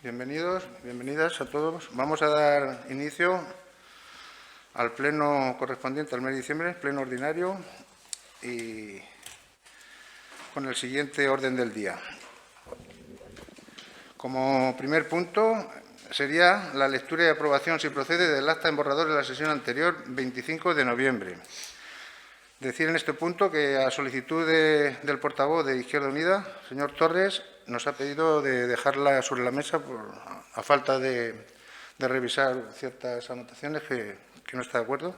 Bienvenidos, bienvenidas a todos. Vamos a dar inicio al pleno correspondiente al mes de diciembre, pleno ordinario, y con el siguiente orden del día. Como primer punto sería la lectura y aprobación, si procede, del acta en borrador de la sesión anterior, 25 de noviembre. Decir en este punto que, a solicitud del portavoz de Izquierda Unida, señor Torres, nos ha pedido de dejarla sobre la mesa a falta de revisar ciertas anotaciones que no está de acuerdo.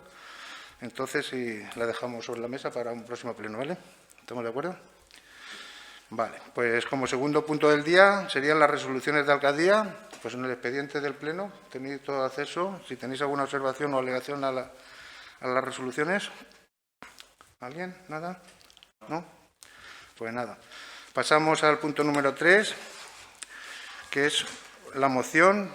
Entonces, si la dejamos sobre la mesa para un próximo pleno, ¿vale? ¿Estamos de acuerdo? Vale, pues como segundo punto del día serían las resoluciones de alcaldía. Pues en el expediente del pleno tenéis todo acceso. Si tenéis alguna observación o alegación a las resoluciones. ¿Alguien? ¿Nada? ¿No? Pues nada. Pasamos al punto número 3, que es la moción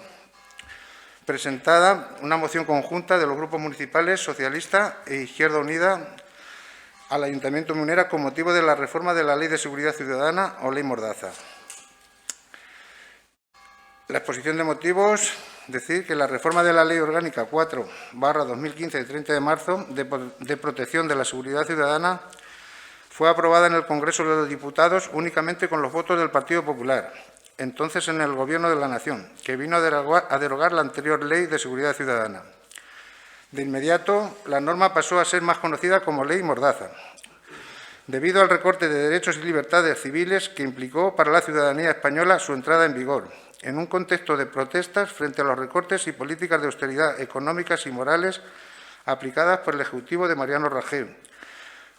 presentada, una moción conjunta de los grupos municipales Socialista e Izquierda Unida al Ayuntamiento de Munera con motivo de la reforma de la Ley de Seguridad Ciudadana o Ley Mordaza. La exposición de motivos, decir que la reforma de la Ley Orgánica 4/2015 de 30 de marzo de protección de la seguridad ciudadana fue aprobada en el Congreso de los Diputados únicamente con los votos del Partido Popular, entonces en el Gobierno de la Nación, que vino a derogar la anterior Ley de Seguridad Ciudadana. De inmediato, la norma pasó a ser más conocida como Ley Mordaza, debido al recorte de derechos y libertades civiles que implicó para la ciudadanía española su entrada en vigor, en un contexto de protestas frente a los recortes y políticas de austeridad económicas y morales aplicadas por el Ejecutivo de Mariano Rajoy,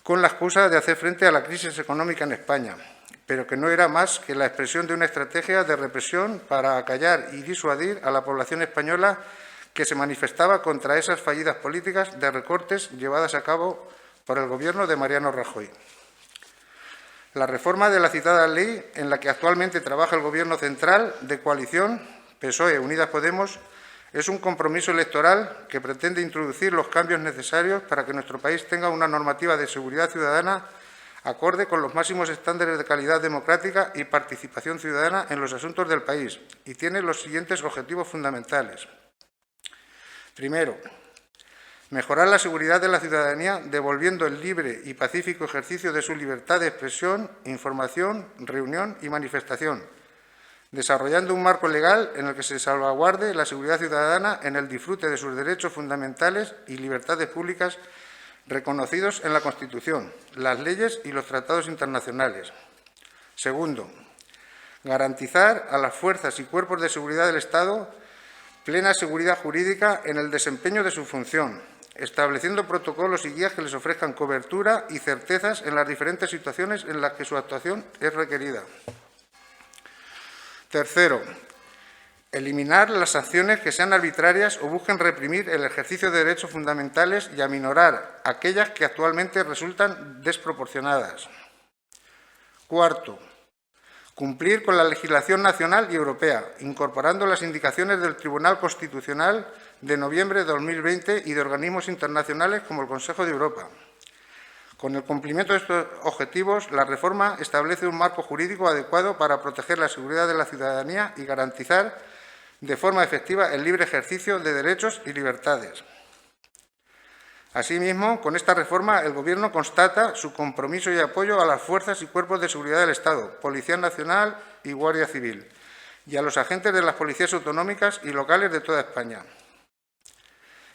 con la excusa de hacer frente a la crisis económica en España, pero que no era más que la expresión de una estrategia de represión para acallar y disuadir a la población española que se manifestaba contra esas fallidas políticas de recortes llevadas a cabo por el Gobierno de Mariano Rajoy. La reforma de la citada ley, en la que actualmente trabaja el Gobierno central de coalición PSOE Unidas Podemos, es un compromiso electoral que pretende introducir los cambios necesarios para que nuestro país tenga una normativa de seguridad ciudadana acorde con los máximos estándares de calidad democrática y participación ciudadana en los asuntos del país, y tiene los siguientes objetivos fundamentales. Primero, mejorar la seguridad de la ciudadanía devolviendo el libre y pacífico ejercicio de su libertad de expresión, información, reunión y manifestación, desarrollando un marco legal en el que se salvaguarde la seguridad ciudadana en el disfrute de sus derechos fundamentales y libertades públicas reconocidos en la Constitución, las leyes y los tratados internacionales. Segundo, garantizar a las fuerzas y cuerpos de seguridad del Estado plena seguridad jurídica en el desempeño de su función, estableciendo protocolos y guías que les ofrezcan cobertura y certezas en las diferentes situaciones en las que su actuación es requerida. Tercero, eliminar las sanciones que sean arbitrarias o busquen reprimir el ejercicio de derechos fundamentales y aminorar aquellas que actualmente resultan desproporcionadas. Cuarto, cumplir con la legislación nacional y europea, incorporando las indicaciones del Tribunal Constitucional de noviembre de 2020 y de organismos internacionales como el Consejo de Europa. Con el cumplimiento de estos objetivos, la reforma establece un marco jurídico adecuado para proteger la seguridad de la ciudadanía y garantizar de forma efectiva el libre ejercicio de derechos y libertades. Asimismo, con esta reforma, el Gobierno constata su compromiso y apoyo a las fuerzas y cuerpos de seguridad del Estado, Policía Nacional y Guardia Civil, y a los agentes de las policías autonómicas y locales de toda España.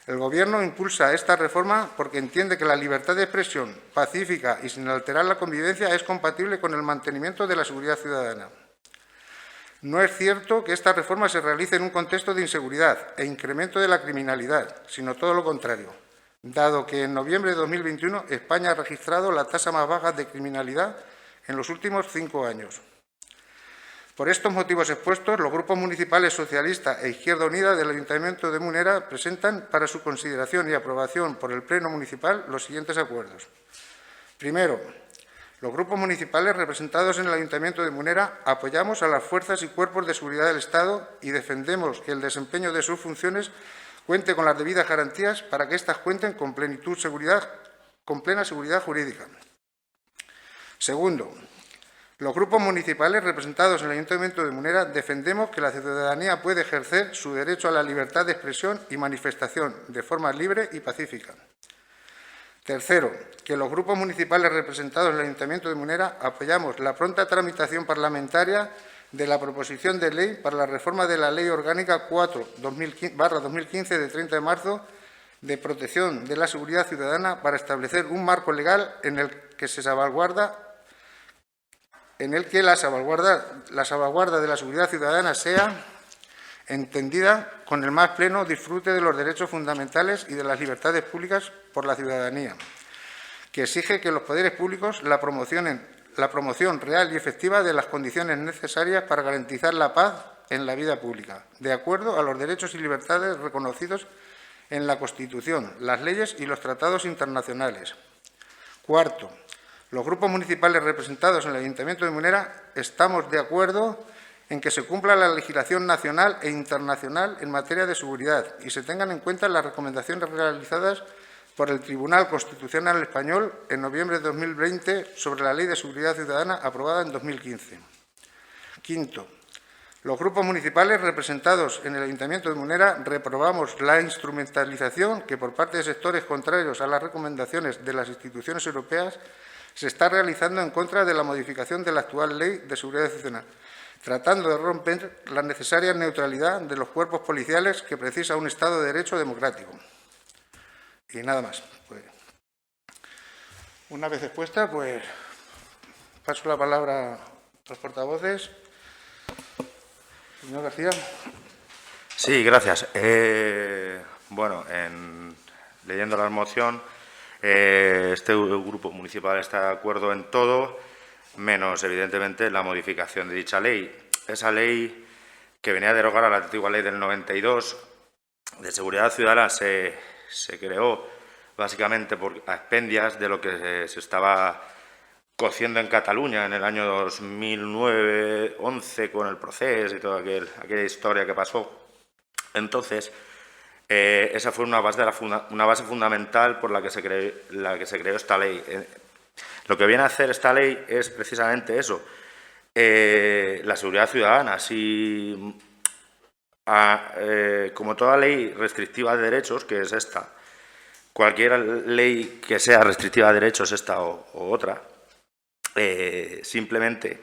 El Gobierno impulsa esta reforma porque entiende que la libertad de expresión pacífica y sin alterar la convivencia es compatible con el mantenimiento de la seguridad ciudadana. No es cierto que esta reforma se realice en un contexto de inseguridad e incremento de la criminalidad, sino todo lo contrario, dado que en noviembre de 2021 España ha registrado la tasa más baja de criminalidad en los últimos 5 años. Por estos motivos expuestos, los grupos municipales Socialista e Izquierda Unida del Ayuntamiento de Munera presentan para su consideración y aprobación por el Pleno Municipal los siguientes acuerdos. Primero, los grupos municipales representados en el Ayuntamiento de Munera apoyamos a las fuerzas y cuerpos de seguridad del Estado y defendemos que el desempeño de sus funciones cuente con las debidas garantías para que éstas cuenten con plena seguridad jurídica. Segundo, Los grupos municipales representados en el Ayuntamiento de Munera defendemos que la ciudadanía puede ejercer su derecho a la libertad de expresión y manifestación de forma libre y pacífica. Tercero, que los grupos municipales representados en el Ayuntamiento de Munera apoyamos la pronta tramitación parlamentaria de la proposición de ley para la reforma de la Ley Orgánica 4/2015 de 30 de marzo de protección de la seguridad ciudadana para establecer un marco legal en el que la salvaguarda de la seguridad ciudadana sea entendida con el más pleno disfrute de los derechos fundamentales y de las libertades públicas por la ciudadanía, que exige que los poderes públicos la promoción real y efectiva de las condiciones necesarias para garantizar la paz en la vida pública, de acuerdo a los derechos y libertades reconocidos en la Constitución, las leyes y los tratados internacionales. Cuarto, los grupos municipales representados en el Ayuntamiento de Munera estamos de acuerdo en que se cumpla la legislación nacional e internacional en materia de seguridad y se tengan en cuenta las recomendaciones realizadas por el Tribunal Constitucional Español en noviembre de 2020 sobre la Ley de Seguridad Ciudadana aprobada en 2015. Quinto, los grupos municipales representados en el Ayuntamiento de Munera reprobamos la instrumentalización que por parte de sectores contrarios a las recomendaciones de las instituciones europeas se está realizando en contra de la modificación de la actual Ley de Seguridad Ciudadana, tratando de romper la necesaria neutralidad de los cuerpos policiales que precisa un Estado de Derecho democrático. Y nada más. Pues, una vez expuesta, pues paso la palabra a los portavoces. Señor García. Sí, gracias. Bueno, leyendo la moción, este grupo municipal está de acuerdo en todo, menos, evidentemente, la modificación de dicha ley. Esa ley, que venía a derogar a la antigua ley del 92 de seguridad ciudadana, se creó básicamente a expendias de lo que se estaba cociendo en Cataluña en el año 2009-11 con el proceso y toda aquella historia que pasó. Entonces, esa fue una base fundamental por la que se creó esta ley. Lo que viene a hacer esta ley es precisamente eso, la seguridad ciudadana. Como toda ley restrictiva de derechos, que es esta, cualquier ley que sea restrictiva de derechos, esta o otra, simplemente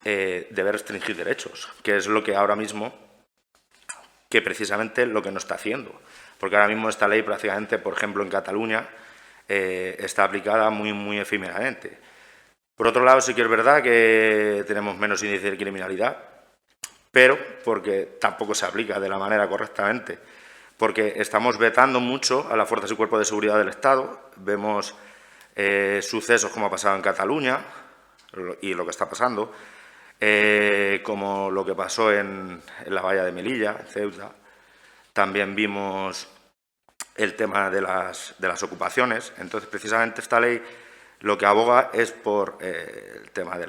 debe restringir derechos, que es lo que ahora mismo, que precisamente lo que no está haciendo. Porque ahora mismo esta ley prácticamente, por ejemplo, en Cataluña, está aplicada muy efímeramente. Por otro lado, sí que es verdad que tenemos menos índice de criminalidad, pero porque tampoco se aplica de la manera correctamente, porque estamos vetando mucho a las fuerzas y cuerpos de seguridad del Estado. Vemos sucesos como ha pasado en Cataluña y lo que está pasando, como lo que pasó en la valla de Melilla, en Ceuta. También vimos el tema de las ocupaciones. Entonces, precisamente esta ley lo que aboga es por el tema de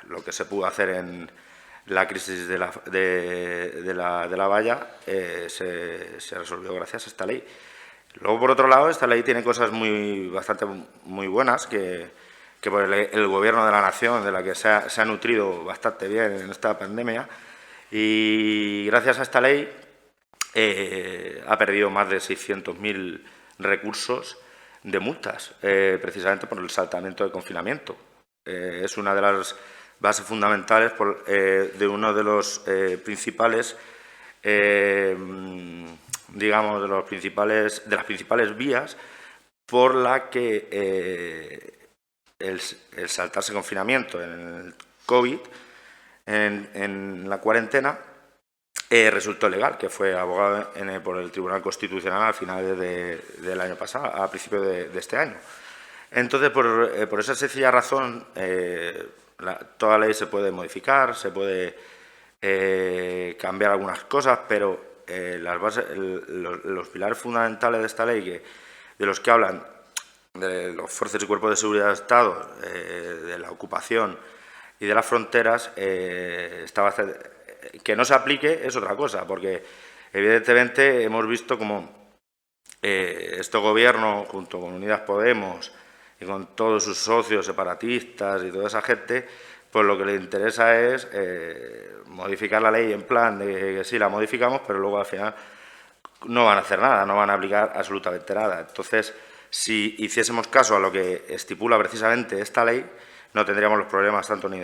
lo que se pudo hacer en la crisis de la valla, se resolvió gracias a esta ley. Luego, por otro lado, esta ley tiene cosas bastante muy buenas que por el Gobierno de la Nación, de la que se ha nutrido bastante bien en esta pandemia, y gracias a esta ley ha perdido más de 600.000 recursos de multas, precisamente por el saltamiento de confinamiento. Es una de las bases fundamentales de uno de los principales, digamos, de las principales vías por la que el saltarse confinamiento en el COVID, en la cuarentena, resultó legal, que fue abogado por el Tribunal Constitucional al final del año pasado, a principios de este año. Entonces, por esa sencilla razón, toda ley se puede modificar, se puede cambiar algunas cosas, pero los pilares fundamentales de esta ley, de los que hablan de los fuerzas y cuerpos de seguridad del Estado, de la ocupación y de las fronteras, que no se aplique es otra cosa, porque evidentemente hemos visto como este Gobierno, junto con Unidas Podemos y con todos sus socios separatistas y toda esa gente, pues lo que le interesa es modificar la ley en plan de que sí, la modificamos, pero luego al final no van a hacer nada, no van a aplicar absolutamente nada. Entonces, si hiciésemos caso a lo que estipula precisamente esta ley, no tendríamos los problemas tanto ni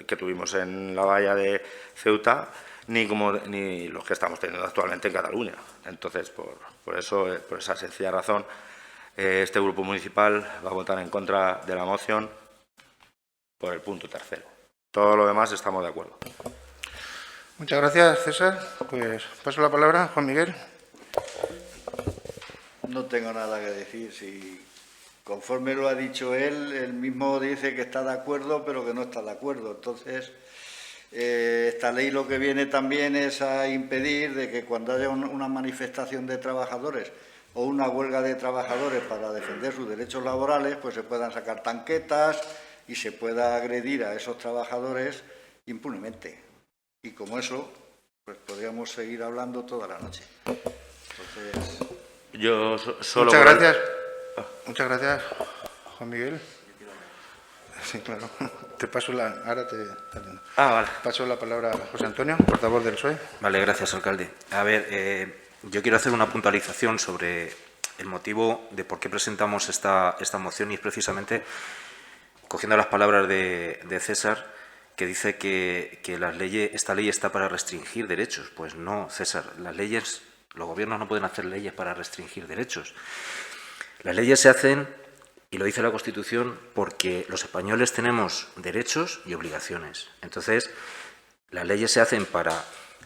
que tuvimos en la valla de Ceuta ni los que estamos teniendo actualmente en Cataluña. Entonces, por esa sencilla razón, este grupo municipal va a votar en contra de la moción por el punto 3. Todo lo demás estamos de acuerdo. Muchas gracias, César. Pues paso la palabra a Juan Miguel. No tengo nada que decir. Si conforme lo ha dicho él mismo dice que está de acuerdo, pero que no está de acuerdo. Entonces, esta ley lo que viene también es a impedir de que cuando haya una manifestación de trabajadores o una huelga de trabajadores para defender sus derechos laborales, pues se puedan sacar tanquetas y se pueda agredir a esos trabajadores impunemente. Y como eso, pues podríamos seguir hablando toda la noche. Entonces, yo solo Muchas gracias, Juan Miguel. Sí, claro. Te paso vale. Paso la palabra a José Antonio, portavoz del PSOE. Vale, gracias, alcalde. A ver, yo quiero hacer una puntualización sobre el motivo de por qué presentamos esta moción, y es precisamente cogiendo las palabras de César, que dice que esta ley está para restringir derechos. Pues no, César, los gobiernos no pueden hacer leyes para restringir derechos. Las leyes se hacen, y lo dice la Constitución, porque los españoles tenemos derechos y obligaciones. Entonces, las leyes se hacen para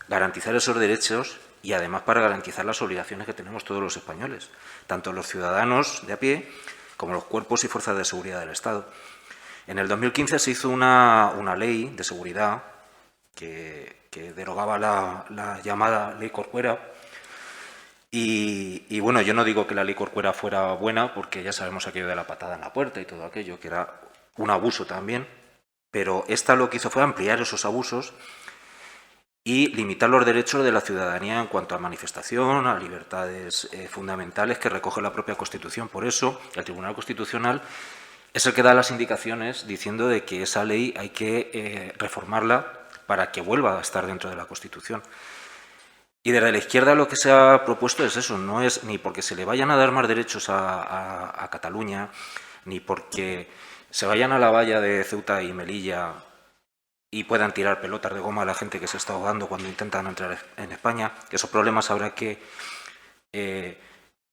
garantizar esos derechos y además para garantizar las obligaciones que tenemos todos los españoles, tanto los ciudadanos de a pie como los cuerpos y fuerzas de seguridad del Estado. En el 2015 se hizo una ley de seguridad que derogaba la llamada Ley Corcuera. Y bueno, yo no digo que la Ley Corcuera fuera buena, porque ya sabemos aquello de la patada en la puerta y todo aquello, que era un abuso también, pero esta lo que hizo fue ampliar esos abusos y limitar los derechos de la ciudadanía en cuanto a manifestación, a libertades fundamentales que recoge la propia Constitución. Por eso, el Tribunal Constitucional es el que da las indicaciones diciendo de que esa ley hay que reformarla para que vuelva a estar dentro de la Constitución. Y desde la izquierda lo que se ha propuesto es eso, no es ni porque se le vayan a dar más derechos a Cataluña, ni porque se vayan a la valla de Ceuta y Melilla y puedan tirar pelotas de goma a la gente que se está ahogando cuando intentan entrar en España. Esos problemas habrá que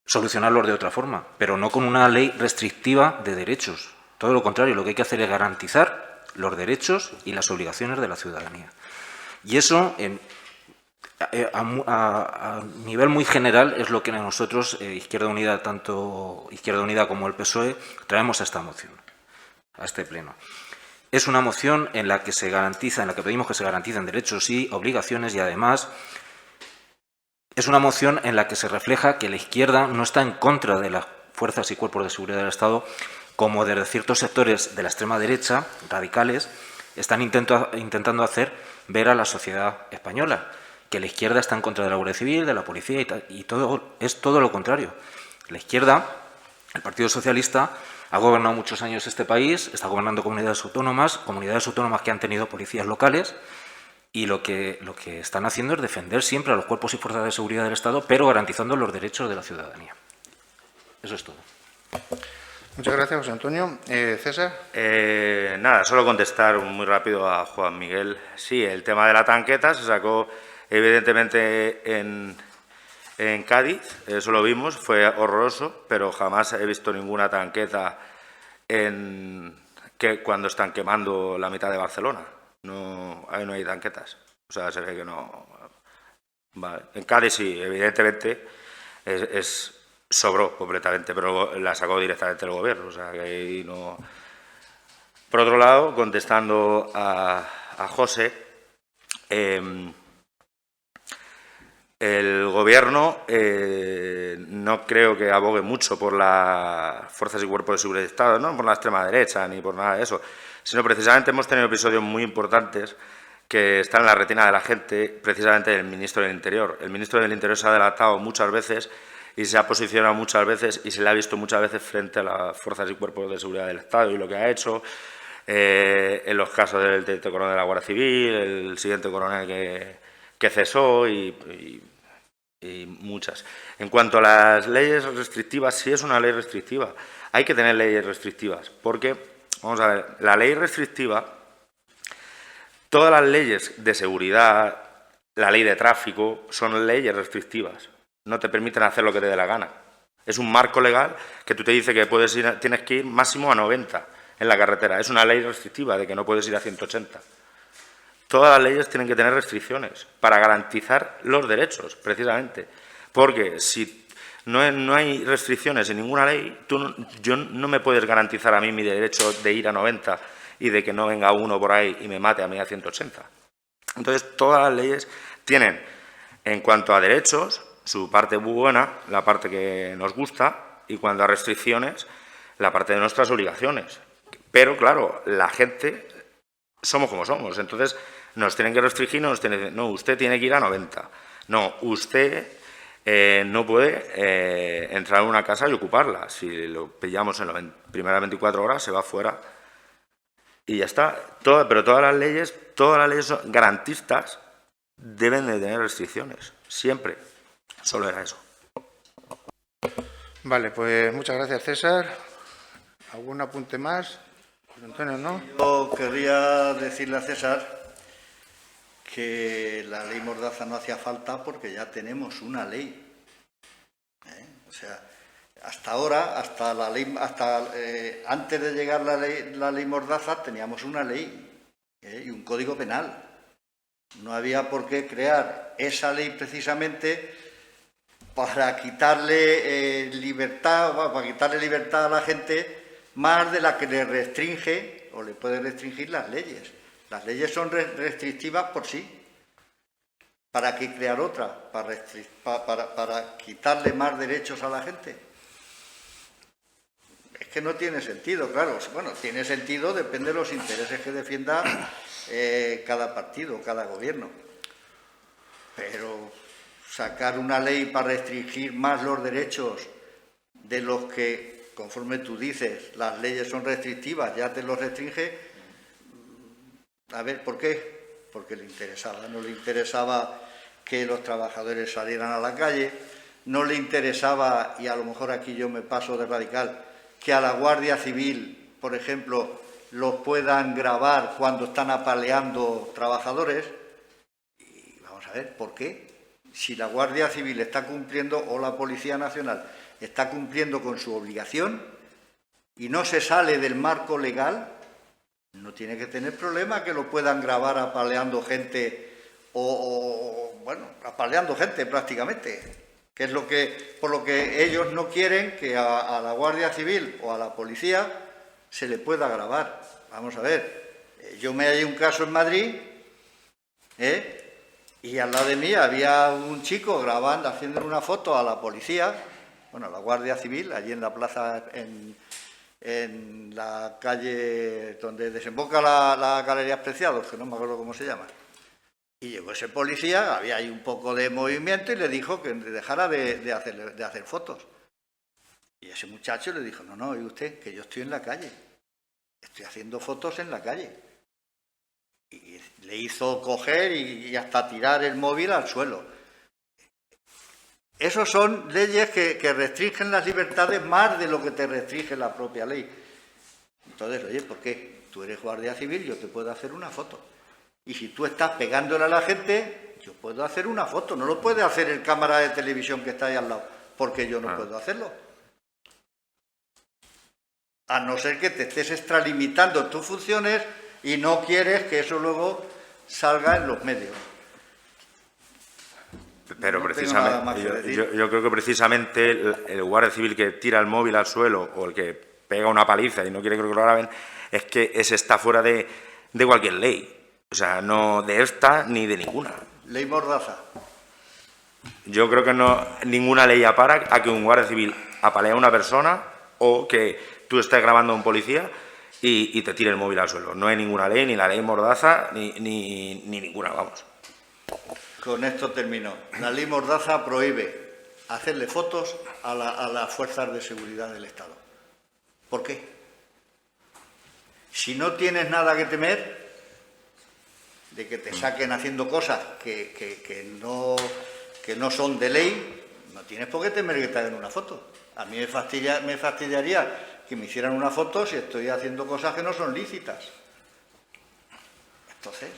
solucionarlos de otra forma, pero no con una ley restrictiva de derechos. Todo lo contrario, lo que hay que hacer es garantizar los derechos y las obligaciones de la ciudadanía. Y eso, a nivel muy general, es lo que nosotros, Izquierda Unida, tanto Izquierda Unida como el PSOE, traemos a esta moción, a este pleno. Es una moción en la que pedimos que se garanticen derechos y obligaciones, y además es una moción en la que se refleja que la izquierda no está en contra de las fuerzas y cuerpos de seguridad del Estado, como desde ciertos sectores de la extrema derecha, radicales, están intentando hacer ver a la sociedad española, que la izquierda está en contra de la Guardia Civil, de la policía, y es todo lo contrario. La izquierda, el Partido Socialista, ha gobernado muchos años este país, está gobernando comunidades autónomas que han tenido policías locales, y lo que están haciendo es defender siempre a los cuerpos y fuerzas de seguridad del Estado, pero garantizando los derechos de la ciudadanía. Eso es todo. Muchas gracias, José Antonio. César. Nada, solo contestar muy rápido a Juan Miguel. Sí, el tema de la tanqueta se sacó evidentemente en Cádiz, eso lo vimos, fue horroroso, pero jamás he visto ninguna tanqueta cuando están quemando la mitad de Barcelona. Ahí no hay tanquetas. O sea, se ve que no. Vale. En Cádiz sí, evidentemente sobró completamente, pero la sacó directamente el gobierno. O sea, que ahí no. Por otro lado, contestando a José, el Gobierno no creo que abogue mucho por las fuerzas y cuerpos de seguridad del Estado, no por la extrema derecha ni por nada de eso, sino precisamente hemos tenido episodios muy importantes que están en la retina de la gente, precisamente el ministro del Interior. El ministro del Interior se ha adelantado muchas veces y se ha posicionado muchas veces y se le ha visto muchas veces frente a las fuerzas y cuerpos de seguridad del Estado y lo que ha hecho, en los casos del teniente coronel de la Guardia Civil, el siguiente coronel que cesó y muchas. En cuanto a las leyes restrictivas, sí es una ley restrictiva. Hay que tener leyes restrictivas porque, vamos a ver, la ley restrictiva, todas las leyes de seguridad, la ley de tráfico, son leyes restrictivas. No te permiten hacer lo que te dé la gana. Es un marco legal que tú te dice que tienes que ir máximo a 90 en la carretera. Es una ley restrictiva de que no puedes ir a 180. Todas las leyes tienen que tener restricciones para garantizar los derechos, precisamente. Porque si no hay restricciones en ninguna ley, yo no me puedes garantizar a mí mi derecho de ir a 90 y de que no venga uno por ahí y me mate a mí a 180. Entonces, todas las leyes tienen, en cuanto a derechos, su parte buena, la parte que nos gusta, y cuando a restricciones, la parte de nuestras obligaciones. Pero, claro, la gente somos como somos. Entonces, nos tienen que restringir, no, usted tiene que ir a 90. No, usted no puede entrar en una casa y ocuparla. Si lo pillamos en las primeras 24 horas, se va fuera y ya está. Pero todas las leyes garantistas deben de tener restricciones, siempre. Solo era eso. Vale, pues muchas gracias, César. ¿Algún apunte más? Antonio, ¿no? Yo querría decirle a César que la ley Mordaza no hacía falta porque ya tenemos una ley. O sea, hasta ahora, antes de llegar la ley Mordaza, teníamos una ley y un código penal. No había por qué crear esa ley precisamente para quitarle libertad a la gente más de la que le restringe o le puede restringir las leyes. Las leyes son restrictivas por sí. ¿Para qué crear otra? ¿Para quitarle más derechos a la gente? Es que no tiene sentido, claro. Bueno, tiene sentido, depende de los intereses que defienda cada partido, cada gobierno. Pero sacar una ley para restringir más los derechos de los que, conforme tú dices, las leyes son restrictivas, ya te los restringe. A ver, ¿por qué? Porque le interesaba. No le interesaba que los trabajadores salieran a la calle, no le interesaba, y a lo mejor aquí yo me paso de radical, que a la Guardia Civil, por ejemplo, los puedan grabar cuando están apaleando trabajadores. Y vamos a ver, ¿por qué? Si la Guardia Civil está cumpliendo, o la Policía Nacional está cumpliendo con su obligación y no se sale del marco legal, no tiene que tener problema que lo puedan grabar apaleando gente bueno, apaleando gente prácticamente, que es por lo que ellos no quieren que a la Guardia Civil o a la Policía se le pueda grabar. Vamos a ver, yo me hallé un caso en Madrid, y al lado de mí había un chico grabando, haciendo una foto a la policía, bueno, a la Guardia Civil, allí en la plaza, en la calle donde desemboca la Galería Preciados, que no me acuerdo cómo se llama. Y llegó ese policía, había ahí un poco de movimiento y le dijo que dejara de hacer fotos. Y ese muchacho le dijo, no, ¿y usted? Que yo estoy en la calle, estoy haciendo fotos en la calle. Y le hizo coger y hasta tirar el móvil al suelo. Esas son leyes que restringen las libertades más de lo que te restringe la propia ley. Entonces, oye, ¿por qué? Tú eres Guardia Civil, yo te puedo hacer una foto. Y si tú estás pegándole a la gente, yo puedo hacer una foto. No lo puede hacer el cámara de televisión que está ahí al lado, porque yo no puedo hacerlo. A no ser que te estés extralimitando tus funciones y no quieres que eso luego salga en los medios. Pero precisamente, yo creo que precisamente el guardia civil que tira el móvil al suelo o el que pega una paliza y no quiere que lo graben, es que ese está fuera de cualquier ley. O sea, no de esta ni de ninguna. Ley Mordaza. Yo creo que ninguna ley apara a que un guardia civil apalee a una persona o que tú estés grabando a un policía y te tire el móvil al suelo. No hay ninguna ley, ni la ley Mordaza, ni ninguna, vamos. Con esto termino. La ley Mordaza prohíbe hacerle fotos a las fuerzas de seguridad del Estado. ¿Por qué? Si no tienes nada que temer de que te saquen haciendo cosas que no son de ley, no tienes por qué temer que te hagan una foto. A mí me fastidiaría que me hicieran una foto si estoy haciendo cosas que no son lícitas. Entonces...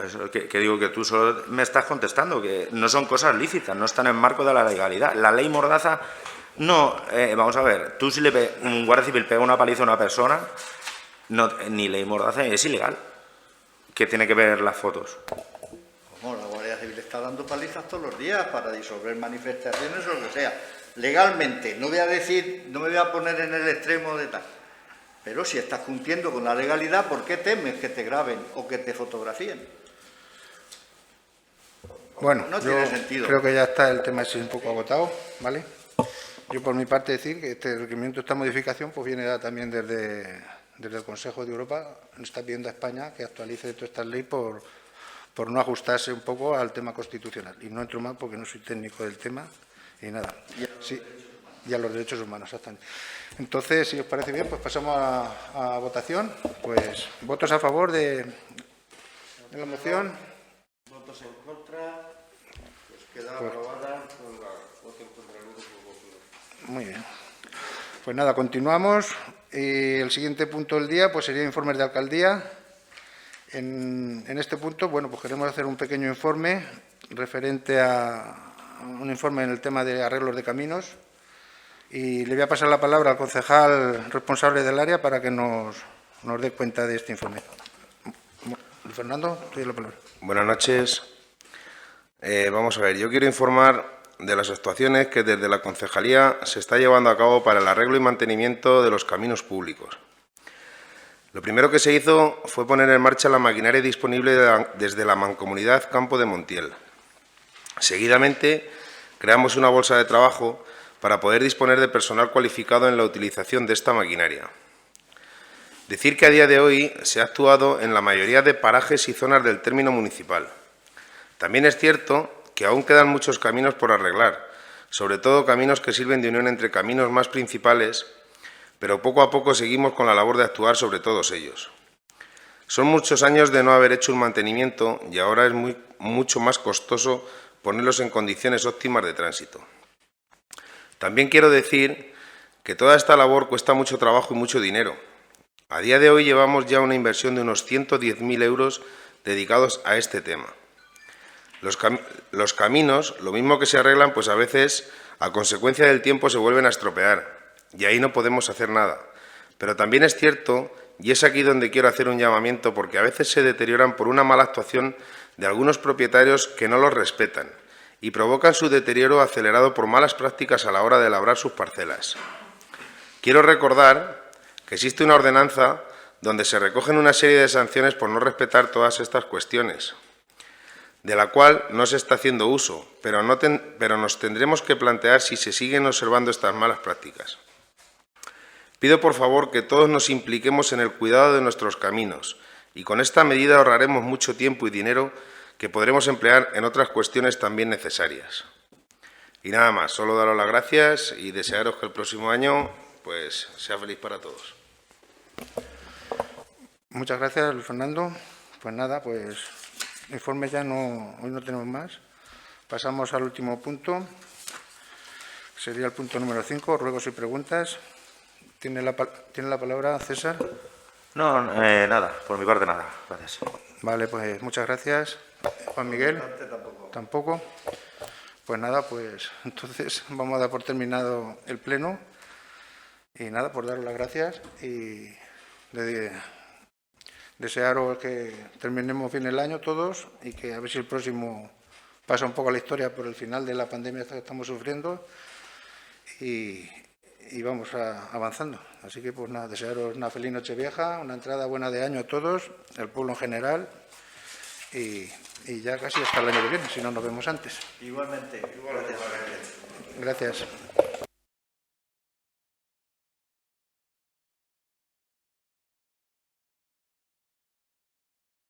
Eso que digo que tú solo me estás contestando, que no son cosas lícitas, no están en marco de la legalidad. La ley Mordaza no... vamos a ver, tú si un guardia civil pega una paliza a una persona, ni ley Mordaza es ilegal. ¿Qué tiene que ver las fotos? Como la Guardia Civil está dando palizas todos los días para disolver manifestaciones o lo que sea. Legalmente, no me voy a poner en el extremo de tal. Pero si estás cumpliendo con la legalidad, ¿por qué temes que te graben o que te fotografíen? Bueno, no tiene sentido. Creo que ya está el tema ese un poco agotado, ¿vale? Yo por mi parte decir que este requerimiento, esta modificación, pues viene también desde el Consejo de Europa, está pidiendo a España que actualice toda esta ley por no ajustarse un poco al tema constitucional. Y no entro más porque no soy técnico del tema y nada. Sí, y a los derechos humanos, exactamente. Entonces, si os parece bien, pues pasamos a votación. Pues, ¿votos a favor de la moción? Votos en contra, pues queda aprobada con la voto en contra del Grupo Popular. Muy bien. Pues nada, continuamos. El siguiente punto del día pues sería informes de alcaldía. En este punto, bueno, pues queremos hacer un pequeño informe referente a un informe en el tema de arreglos de caminos. Y le voy a pasar la palabra al concejal responsable del área para que nos dé cuenta de este informe. Fernando, te doy la palabra. Buenas noches. Vamos a ver, yo quiero informar de las actuaciones que desde la concejalía se está llevando a cabo para el arreglo y mantenimiento de los caminos públicos. Lo primero que se hizo fue poner en marcha la maquinaria disponible desde la Mancomunidad Campo de Montiel. Seguidamente, creamos una bolsa de trabajo para poder disponer de personal cualificado en la utilización de esta maquinaria. Decir que a día de hoy se ha actuado en la mayoría de parajes y zonas del término municipal. También es cierto que aún quedan muchos caminos por arreglar, sobre todo caminos que sirven de unión entre caminos más principales, pero poco a poco seguimos con la labor de actuar sobre todos ellos. Son muchos años de no haber hecho un mantenimiento y ahora es mucho más costoso ponerlos en condiciones óptimas de tránsito. También quiero decir que toda esta labor cuesta mucho trabajo y mucho dinero. A día de hoy llevamos ya una inversión de unos 110.000 euros dedicados a este tema. Los caminos, lo mismo que se arreglan, pues a veces, a consecuencia del tiempo, se vuelven a estropear, y ahí no podemos hacer nada. Pero también es cierto, y es aquí donde quiero hacer un llamamiento, porque a veces se deterioran por una mala actuación de algunos propietarios que no los respetan, y provocan su deterioro acelerado por malas prácticas a la hora de labrar sus parcelas. Quiero recordar que existe una ordenanza donde se recogen una serie de sanciones por no respetar todas estas cuestiones, de la cual no se está haciendo uso, pero nos tendremos que plantear si se siguen observando estas malas prácticas. Pido, por favor, que todos nos impliquemos en el cuidado de nuestros caminos y con esta medida ahorraremos mucho tiempo y dinero que podremos emplear en otras cuestiones también necesarias. Y nada más, solo daros las gracias y desearos que el próximo año pues, sea feliz para todos. Muchas gracias, Luis Fernando. Pues nada, pues informes ya hoy no tenemos más. Pasamos al último punto, sería el punto número 5, ruegos y preguntas. ¿Tiene la palabra César? No, nada, por mi parte nada, gracias. Vale, pues muchas gracias. Juan Miguel, tampoco. Pues nada, pues entonces vamos a dar por terminado el pleno. Y nada, por daros las gracias y desearos que terminemos bien el año todos y que a ver si el próximo pasa un poco a la historia por el final de la pandemia que estamos sufriendo y vamos avanzando. Así que pues nada, desearos una feliz Nochevieja, una entrada buena de año a todos, el pueblo en general y ya casi hasta el año que viene, si no nos vemos antes. Igualmente. Gracias.